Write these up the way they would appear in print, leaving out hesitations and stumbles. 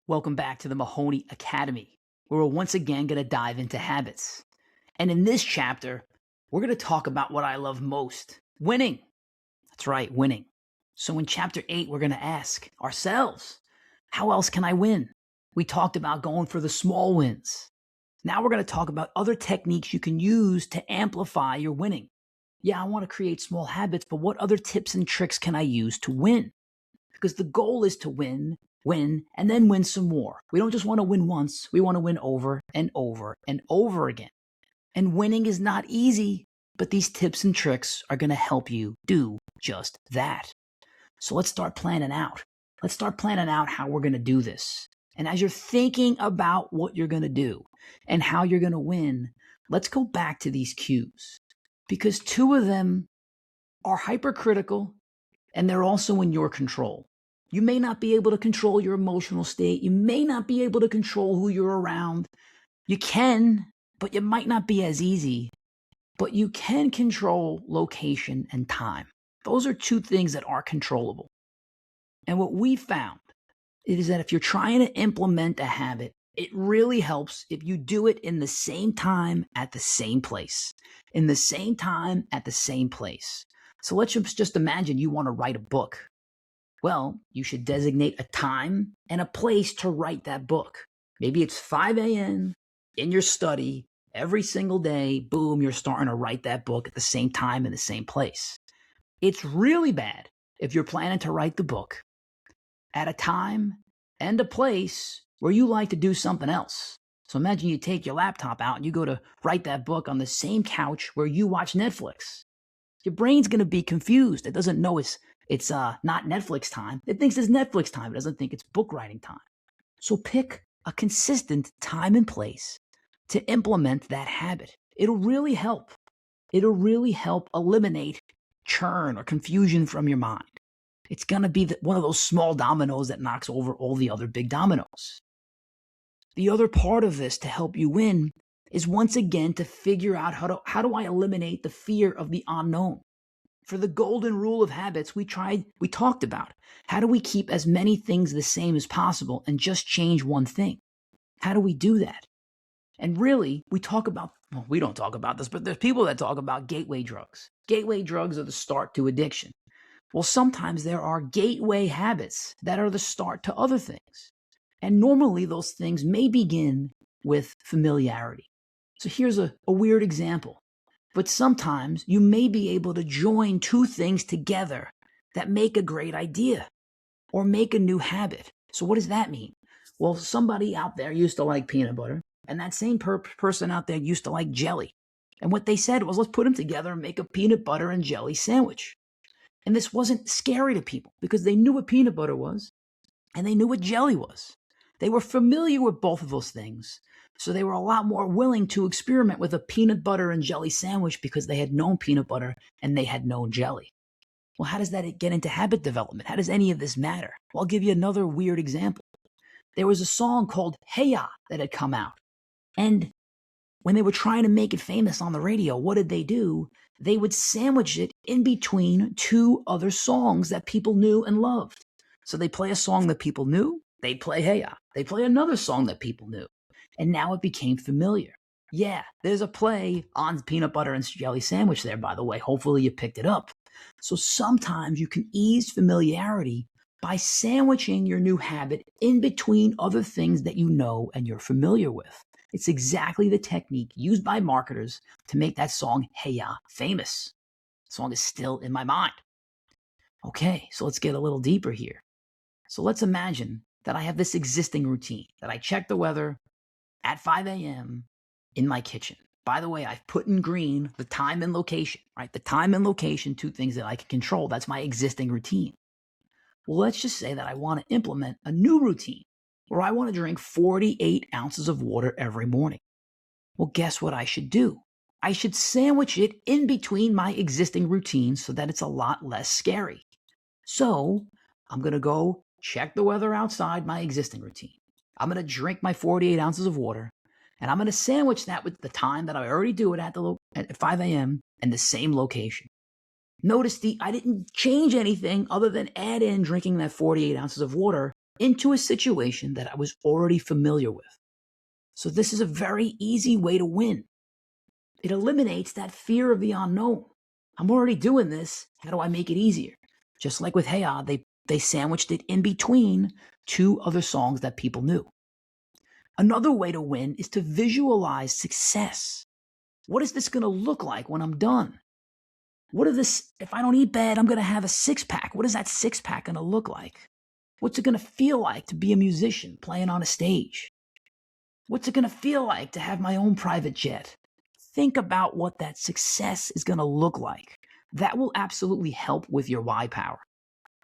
Welcome back to the Mahoney Academy, where we're once again going to dive into habits. And in this chapter, we're going to talk about what I love most, winning. That's right, winning. So in chapter 8, we're going to ask ourselves, how else can I win? We talked about going for the small wins. Now we're going to talk about other techniques you can use to amplify your winning. Yeah, I want to create small habits, but what other tips and tricks can I use to win? Because the goal is to win, and then win some more. We don't just want to win once. We want to win over and over and over again. And winning is not easy, but these tips and tricks are going to help you do just that. So let's start planning out. Let's start planning out how we're going to do this. And as you're thinking about what you're going to do and how you're going to win, let's go back to these cues, because two of them are hypercritical and they're also in your control. You may not be able to control your emotional state. You may not be able to control who you're around. You can, but it might not be as easy. But you can control location and time. Those are two things that are controllable. And what we found is that if you're trying to implement a habit, it really helps if you do it in the same time at the same place. In the same time at the same place. So let's just imagine you want to write a book. Well, you should designate a time and a place to write that book. Maybe it's 5 a.m. in your study every single day. Boom, you're starting to write that book at the same time in the same place. It's really bad if you're planning to write the book at a time and a place where you like to do something else. So imagine you take your laptop out and you go to write that book on the same couch where you watch Netflix. Your brain's going to be confused. It doesn't know it's not Netflix time. It thinks it's Netflix time. It doesn't think it's book writing time. So pick a consistent time and place to implement that habit. It'll really help. It'll really help eliminate churn or confusion from your mind. It's going to be one of those small dominoes that knocks over all the other big dominoes. The other part of this to help you win is once again to figure out how do I eliminate the fear of the unknown. For the golden rule of habits, we talked about how do we keep as many things the same as possible and just change one thing? How do we do that? And really, we don't talk about this, but there's people that talk about gateway drugs. Gateway drugs are the start to addiction. Well, sometimes there are gateway habits that are the start to other things. And normally those things may begin with familiarity. So here's a weird example. But sometimes you may be able to join two things together that make a great idea or make a new habit. So what does that mean? Well, somebody out there used to like peanut butter, and that same person out there used to like jelly. And what they said was, let's put them together and make a peanut butter and jelly sandwich. And this wasn't scary to people because they knew what peanut butter was and they knew what jelly was. They were familiar with both of those things. So they were a lot more willing to experiment with a peanut butter and jelly sandwich because they had known peanut butter and they had known jelly. Well, how does that get into habit development? How does any of this matter? Well, I'll give you another weird example. There was a song called Hey Ya that had come out. And when they were trying to make it famous on the radio, what did they do? They would sandwich it in between two other songs that people knew and loved. So they play a song that people knew. They'd play Hey Ya. They play another song that people knew. And now it became familiar. Yeah, there's a play on peanut butter and jelly sandwich there, by the way. Hopefully you picked it up. So sometimes you can ease familiarity by sandwiching your new habit in between other things that you know and you're familiar with. It's exactly the technique used by marketers to make that song Hey Ya famous. The song is still in my mind. Okay, so let's get a little deeper here. So let's imagine that I have this existing routine, that I check the weather at 5 a.m. in my kitchen. By the way, I've put in green the time and location, right? The time and location, two things that I can control. That's my existing routine. Well, let's just say that I want to implement a new routine where I want to drink 48 ounces of water every morning. Well, guess what I should do? I should sandwich it in between my existing routines so that it's a lot less scary. So I'm going to go check the weather outside my existing routine. I'm going to drink my 48 ounces of water, and I'm going to sandwich that with the time that I already do it at 5 a.m. and the same location. Notice I didn't change anything other than add in drinking that 48 ounces of water into a situation that I was already familiar with. So this is a very easy way to win. It eliminates that fear of the unknown. I'm already doing this. How do I make it easier? Just like with Hey Ya, they sandwiched it in between two other songs that people knew. Another way to win is to visualize success. What is this going to look like when I'm done? If I don't eat bad, I'm going to have a six-pack. What is that six-pack going to look like? What's it going to feel like to be a musician playing on a stage? What's it going to feel like to have my own private jet? Think about what that success is going to look like. That will absolutely help with your why power.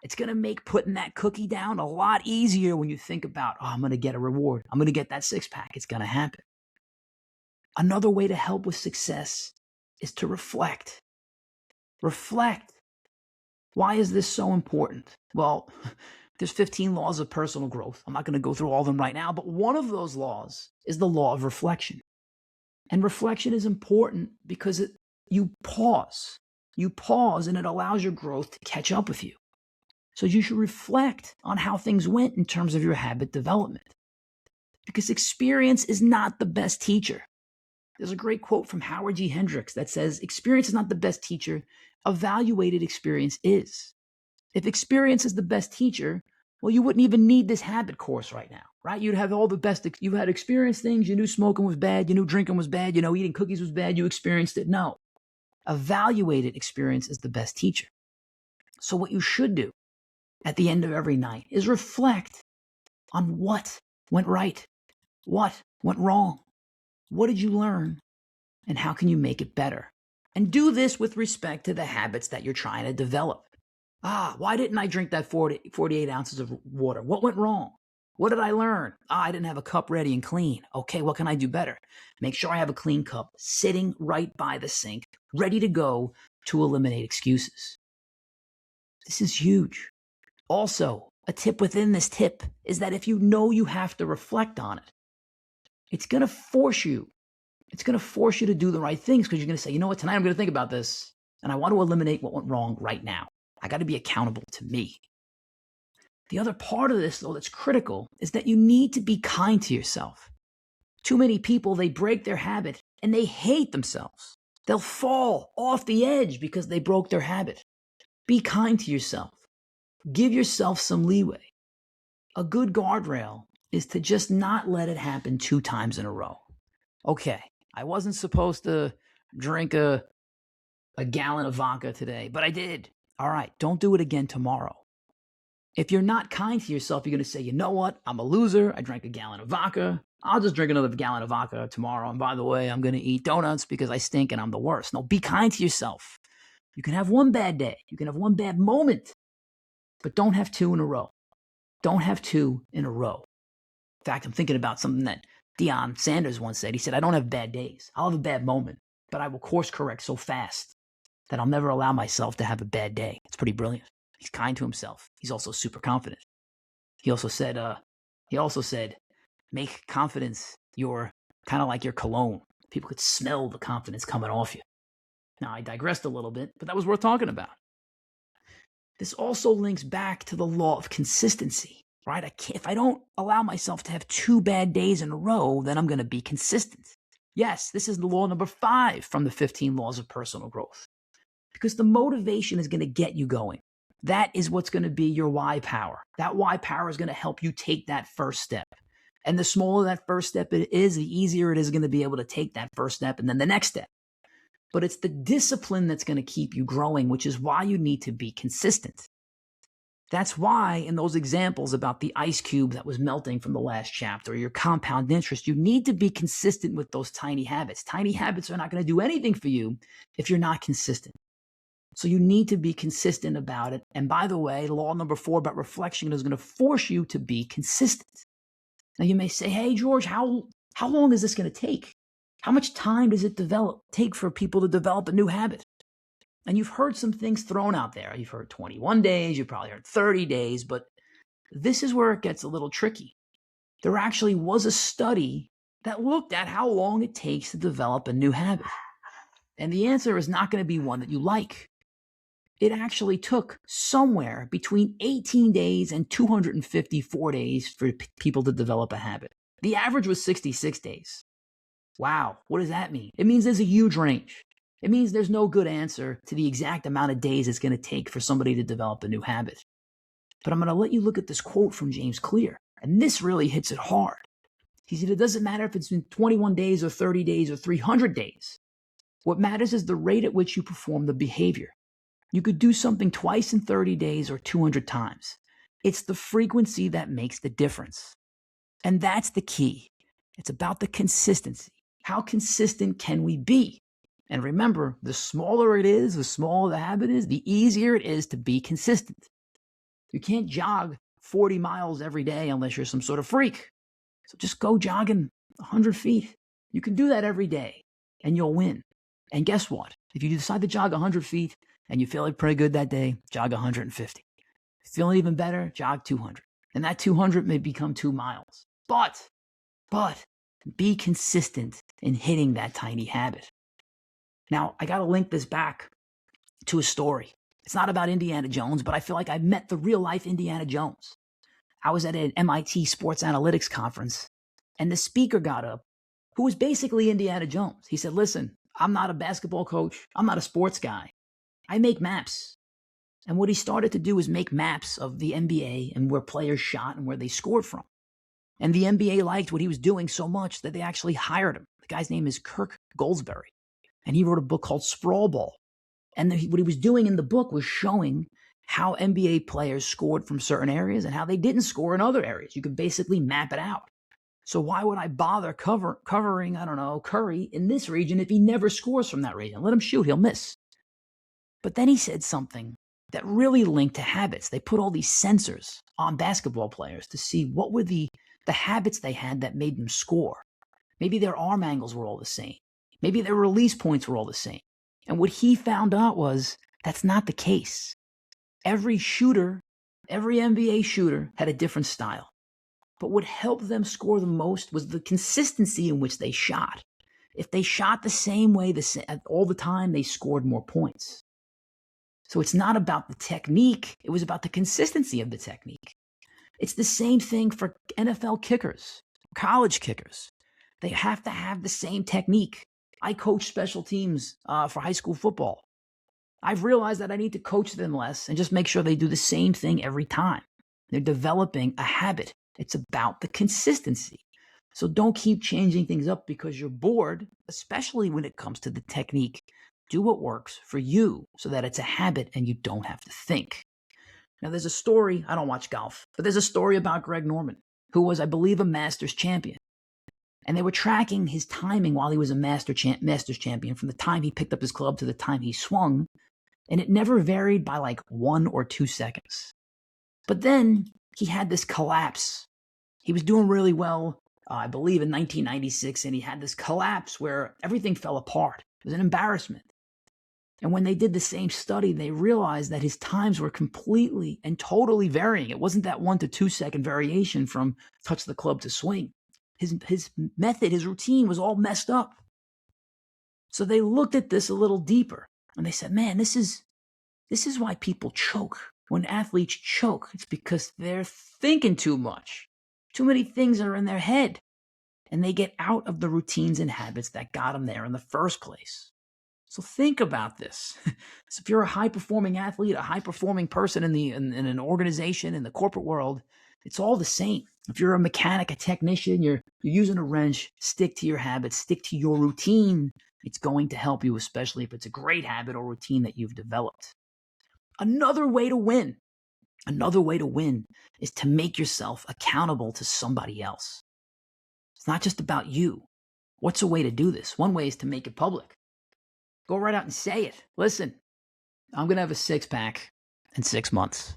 It's going to make putting that cookie down a lot easier when you think about, I'm going to get a reward. I'm going to get that six-pack. It's going to happen. Another way to help with success is to reflect. Reflect. Why is this so important? Well, there's 15 laws of personal growth. I'm not going to go through all of them right now, but one of those laws is the law of reflection. And reflection is important because you pause. You pause and it allows your growth to catch up with you. So you should reflect on how things went in terms of your habit development. Because experience is not the best teacher. There's a great quote from Howard G. Hendricks that says, experience is not the best teacher, evaluated experience is. If experience is the best teacher, well, you wouldn't even need this habit course right now, right? You'd have all the best, you had experienced things, you knew smoking was bad, you knew drinking was bad, you know eating cookies was bad, you experienced it. No, evaluated experience is the best teacher. So what you should do at the end of every night is reflect on what went right, what went wrong, what did you learn, and how can you make it better? And do this with respect to the habits that you're trying to develop. Why didn't I drink that 48 ounces of water? What went wrong? What did I learn? I didn't have a cup ready and clean. Okay, what can I do better? Make sure I have a clean cup sitting right by the sink, ready to go to eliminate excuses. This is huge. Also, a tip within this tip is that if you know you have to reflect on it, it's going to force you. It's going to force you to do the right things because you're going to say, you know what, tonight I'm going to think about this and I want to eliminate what went wrong right now. I got to be accountable to me. The other part of this, though, that's critical is that you need to be kind to yourself. Too many people, they break their habit and they hate themselves. They'll fall off the edge because they broke their habit. Be kind to yourself. Give yourself some leeway. A good guardrail is to just not let it happen 2 times in a row. Okay, I wasn't supposed to drink a gallon of vodka today, but I did. All right, don't do it again tomorrow. If you're not kind to yourself, you're going to say, you know what? I'm a loser. I drank a gallon of vodka. I'll just drink another gallon of vodka tomorrow. And by the way, I'm going to eat donuts because I stink and I'm the worst. No, be kind to yourself. You can have one bad day. You can have one bad moment, but don't have 2 in a row. Don't have 2 in a row. In fact, I'm thinking about something that Deion Sanders once said. He said, I don't have bad days. I'll have a bad moment, but I will course correct so fast that I'll never allow myself to have a bad day. It's pretty brilliant. He's kind to himself. He's also super confident. He also said, make confidence your kind of like your cologne. People could smell the confidence coming off you. Now, I digressed a little bit, but that was worth talking about. This also links back to the law of consistency, right? If I don't allow myself to have 2 bad days in a row, then I'm going to be consistent. Yes, this is the law number 5 from the 15 laws of personal growth. Because the motivation is going to get you going. That is what's going to be your why power. That why power is going to help you take that first step. And the smaller that first step it is, the easier it is going to be able to take that first step and then the next step. But it's the discipline that's going to keep you growing, which is why you need to be consistent. That's why in those examples about the ice cube that was melting from the last chapter, or your compound interest, you need to be consistent with those tiny habits. Tiny habits are not going to do anything for you if you're not consistent. So you need to be consistent about it. And by the way, law number 4 about reflection is going to force you to be consistent. Now you may say, hey, George, how long is this going to take? How much time does it take for people to develop a new habit? And you've heard some things thrown out there. You've heard 21 days, you've probably heard 30 days, but this is where it gets a little tricky. There actually was a study that looked at how long it takes to develop a new habit. And the answer is not going to be one that you like. it actually took somewhere between 18 days and 254 days for people to develop a habit. The average was 66 days. Wow, what does that mean? It means there's a huge range. It means there's no good answer to the exact amount of days it's going to take for somebody to develop a new habit. But I'm going to let you look at this quote from James Clear, and this really hits it hard. He said, it doesn't matter if it's been 21 days or 30 days or 300 days. What matters is the rate at which you perform the behavior. You could do something twice in 30 days or 200 times. It's the frequency that makes the difference. And that's the key. It's about the consistency. How consistent can we be? And remember, the smaller it is, the smaller the habit is, the easier it is to be consistent. You can't jog 40 miles every day unless you're some sort of freak. So just go jogging 100 feet. You can do that every day and you'll win. And guess what? If you decide to jog 100 feet and you feel like pretty good that day, jog 150. Feeling even better, jog 200. And that 200 may become 2 miles. But be consistent in hitting that tiny habit. Now, I got to link this back to a story. It's not about Indiana Jones, but I feel like I met the real life Indiana Jones. I was at an MIT sports analytics conference, and the speaker got up, who was basically Indiana Jones. He said, listen, I'm not a basketball coach. I'm not a sports guy. I make maps. And what he started to do is make maps of the NBA and where players shot and where they scored from. And the NBA liked what he was doing so much that they actually hired him. The guy's name is Kirk Goldsberry. And he wrote a book called Sprawl Ball. And what he was doing in the book was showing how NBA players scored from certain areas and how they didn't score in other areas. You could basically map it out. So why would I bother covering, Curry in this region if he never scores from that region? Let him shoot, he'll miss. But then he said something that really linked to habits. They put all these sensors on basketball players to see what were the habits they had that made them score. Maybe their arm angles were all the same. Maybe their release points were all the same. And what he found out was that's not the case. Every NBA shooter had a different style. But what helped them score the most was the consistency in which they shot. If they shot the same way all the time, they scored more points. So it's not about the technique. It was about the consistency of the technique. It's the same thing for NFL kickers, college kickers. They have to have the same technique. I coach special teams for high school football. I've realized that I need to coach them less and just make sure they do the same thing every time. They're developing a habit. It's about the consistency. So don't keep changing things up because you're bored, especially when it comes to the technique. Do what works for you so that it's a habit and you don't have to think. Now, there's a story, I don't watch golf, but there's a story about Greg Norman, who was, I believe, a Masters champion. And they were tracking his timing while he was a Masters champion from the time he picked up his club to the time he swung. And it never varied by like 1 or 2 seconds. But then he had this collapse. He was doing really well, I believe, in 1996, and he had this collapse where everything fell apart. It was an embarrassment. And when they did the same study, they realized that his times were completely and totally varying. It wasn't that 1 to 2 second variation from touch the club to swing. His method, his routine was all messed up. So they looked at this a little deeper and they said, man, this is why people choke. When athletes choke, it's because they're thinking too much. Too many things are in their head. And they get out of the routines and habits that got them there in the first place. So think about this. So if you're a high-performing athlete, a high-performing person in an organization, in the corporate world, it's all the same. If you're a mechanic, a technician, you're using a wrench, stick to your habits, stick to your routine. It's going to help you, especially if it's a great habit or routine that you've developed. Another way to win is to make yourself accountable to somebody else. It's not just about you. What's a way to do this? One way is to make it public. Go right out and say it. Listen, I'm going to have a 6-pack in 6 months.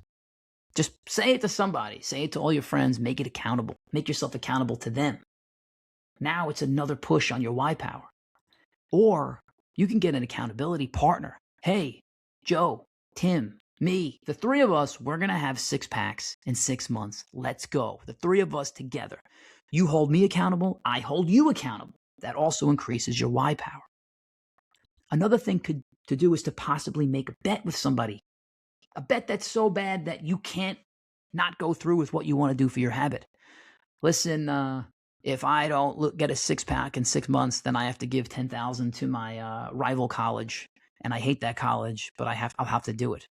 Just say it to somebody. Say it to all your friends. Make it accountable. Make yourself accountable to them. Now it's another push on your why power. Or you can get an accountability partner. Hey, Joe, Tim, me, the 3 of us, we're going to have 6-packs in 6 months. Let's go. The 3 of us together. You hold me accountable. I hold you accountable. That also increases your why power. Another thing to do is to possibly make a bet with somebody A bet that's so bad that you can't not go through with what you want to do for your habit. Listen, if I don't get a six-pack in 6 months, then I have to give $10,000 to my rival college, and I hate that college, but I'll have to do it.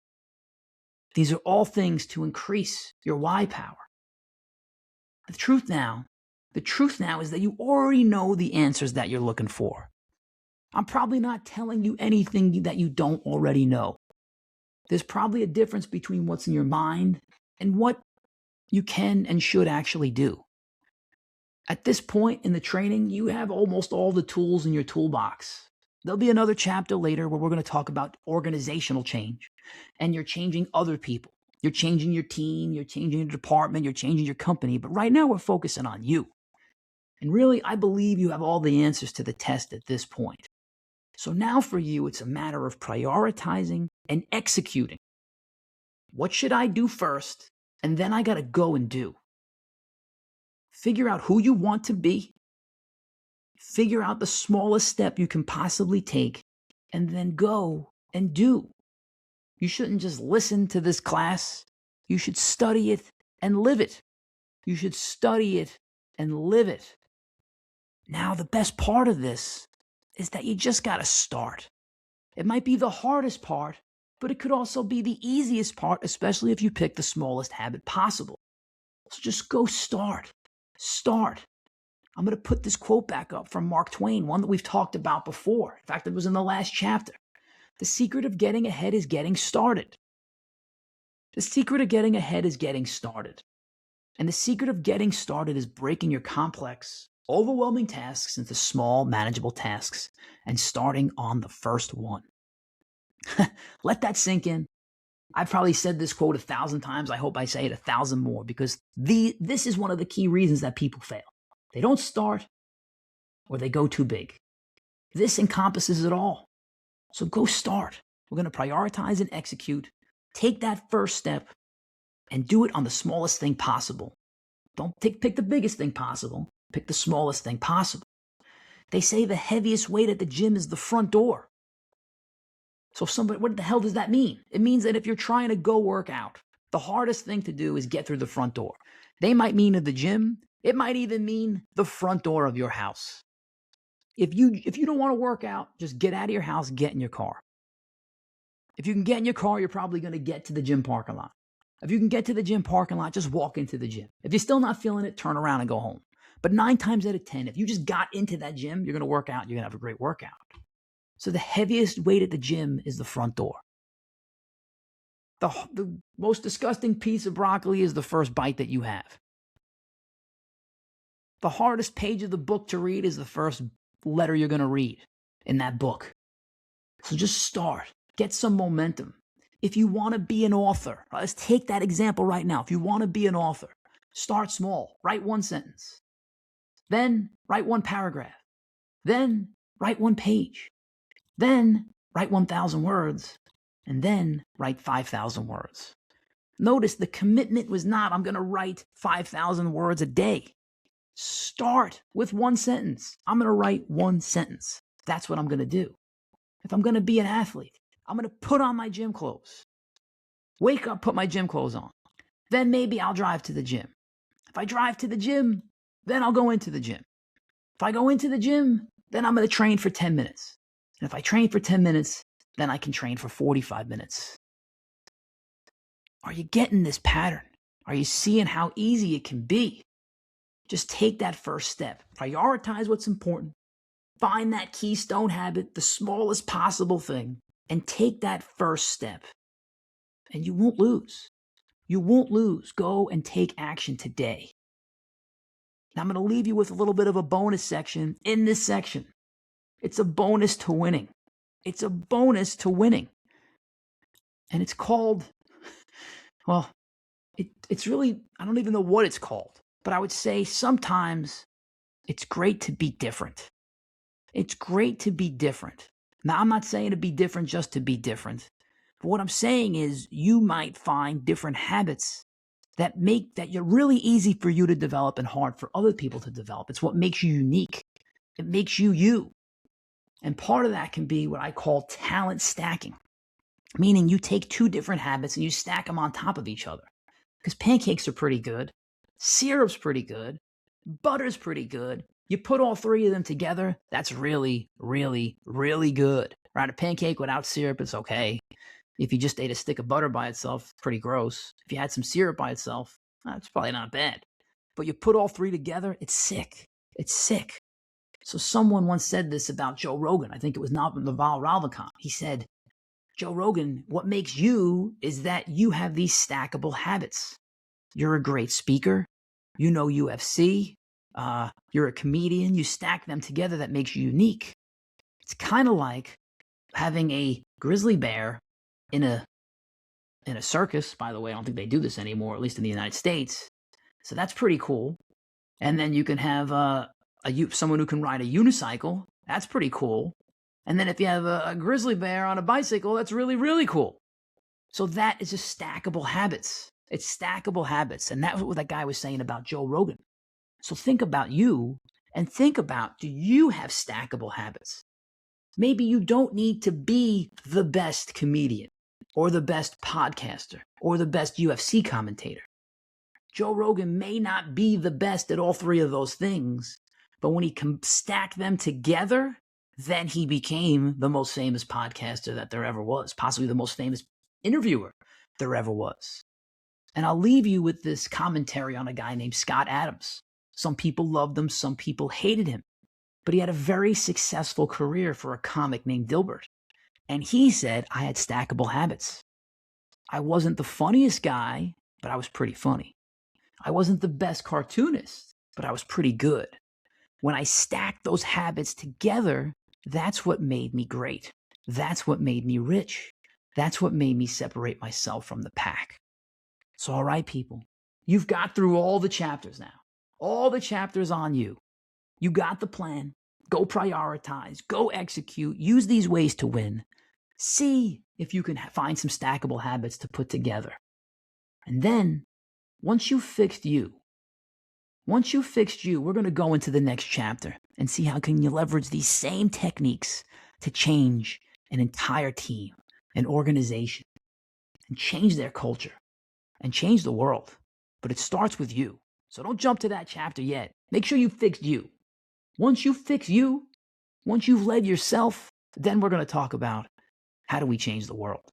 These are all things to increase your why power. The truth now is that you already know the answers that you're looking for. I'm probably not telling you anything that you don't already know. There's probably a difference between what's in your mind and what you can and should actually do. At this point in the training, you have almost all the tools in your toolbox. There'll be another chapter later where we're going to talk about organizational change, and you're changing other people. You're changing your team, you're changing your department, you're changing your company. But right now we're focusing on you. And really, I believe you have all the answers to the test at this point. So now for you, it's a matter of prioritizing and executing. What should I do first? And then I got to go and do. Figure out who you want to be. Figure out the smallest step you can possibly take, and then go and do. You shouldn't just listen to this class. You should study it and live it. You should study it and live it. Now, the best part of this is that you just got to start. It might be the hardest part, but it could also be the easiest part, especially if you pick the smallest habit possible. So just go start. Start. I'm going to put this quote back up from Mark Twain, one that we've talked about before. In fact, it was in the last chapter. The secret of getting ahead is getting started. The secret of getting ahead is getting started. And the secret of getting started is breaking your complex, overwhelming tasks into small, manageable tasks and starting on the first one. Let that sink in. I've probably said this quote 1,000 times. I hope I say it 1,000 more, because this is one of the key reasons that people fail. They don't start, or they go too big. This encompasses it all. So go start. We're going to prioritize and execute. Take that first step and do it on the smallest thing possible. Don't pick the biggest thing possible. Pick the smallest thing possible. They say the heaviest weight at the gym is the front door. So what the hell does that mean? It means that if you're trying to go work out, the hardest thing to do is get through the front door. They might mean at the gym. It might even mean the front door of your house. If you don't want to work out, just get out of your house, get in your car. If you can get in your car, you're probably going to get to the gym parking lot. If you can get to the gym parking lot, just walk into the gym. If you're still not feeling it, turn around and go home. But 9 times out of 10, if you just got into that gym, you're going to work out, you're going to have a great workout. So the heaviest weight at the gym is the front door. The most disgusting piece of broccoli is the first bite that you have. The hardest page of the book to read is the first letter you're going to read in that book. So just start. Get some momentum. If you want to be an author, let's take that example right now. If you want to be an author, start small. Write 1 sentence. Then write 1 paragraph. Then write 1 page. Then write 1,000 words. And then write 5,000 words. Notice the commitment was not, I'm going to write 5,000 words a day. Start with 1 sentence. I'm going to write 1 sentence. That's what I'm going to do. If I'm going to be an athlete, I'm going to put on my gym clothes. Wake up, put my gym clothes on. Then maybe I'll drive to the gym. If I drive to the gym, then I'll go into the gym. If I go into the gym, then I'm going to train for 10 minutes. And if I train for 10 minutes, then I can train for 45 minutes. Are you getting this pattern? Are you seeing how easy it can be? Just take that first step. Prioritize what's important. Find that keystone habit, the smallest possible thing, and take that first step. And you won't lose. You won't lose. Go and take action today. Now I'm going to leave you with a little bit of a bonus section in this section. It's a bonus to winning. It's a bonus to winning. And it's called, well, it's really, I don't even know what it's called. But I would say sometimes it's great to be different. It's great to be different. Now, I'm not saying to be different just to be different. But what I'm saying is you might find different habits that you're really easy for you to develop and hard for other people to develop. It's what makes you unique. It makes you you. And part of that can be what I call talent stacking. meaning you take two different habits and you stack them on top of each other. Because pancakes are pretty good, syrup's pretty good, butter's pretty good. You put all three of them together, that's really, really, really good. Right? A pancake without syrup, it's okay. If you just ate a stick of butter by itself, it's pretty gross. If you had some syrup by itself, it's probably not bad. But you put all three together, it's sick. It's sick. So someone once said this about Joe Rogan. I think it was Naval Ravikant. He said, Joe Rogan, what makes you is that you have these stackable habits. You're a great speaker. You know UFC. You're a comedian. You stack them together. That makes you unique. It's kind of like having a grizzly bear in a circus. By the way, I don't think they do this anymore, at least in the United States. So that's pretty cool. And then you can have someone who can ride a unicycle. That's pretty cool. And then if you have a grizzly bear on a bicycle, that's really, really cool. So that is just stackable habits. It's stackable habits. And that's what that guy was saying about Joe Rogan. So think about you and think about, do you have stackable habits? Maybe you don't need to be the best comedian or the best podcaster or the best UFC commentator. Joe Rogan may not be the best at all three of those things, but when he can stack them together, then he became the most famous podcaster that there ever was, possibly the most famous interviewer there ever was. And I'll leave you with this commentary on a guy named Scott Adams. Some people loved him, some people hated him, but he had a very successful career for a comic named Dilbert. And he said, I had stackable habits. I wasn't the funniest guy, but I was pretty funny. I wasn't the best cartoonist, but I was pretty good. When I stacked those habits together, that's what made me great. That's what made me rich. That's what made me separate myself from the pack. So, all right, people, you've got through all the chapters now. All the chapters on you. You got the plan. Go prioritize. Go execute. Use these ways to win. See if you can find some stackable habits to put together. And then, once you've fixed you, we're going to go into the next chapter and see how can you leverage these same techniques to change an entire team, an organization, and change their culture and change the world. But it starts with you. So don't jump to that chapter yet. Make sure you fixed you. Once you fix you, once you've led yourself, then we're going to talk about how do we change the world.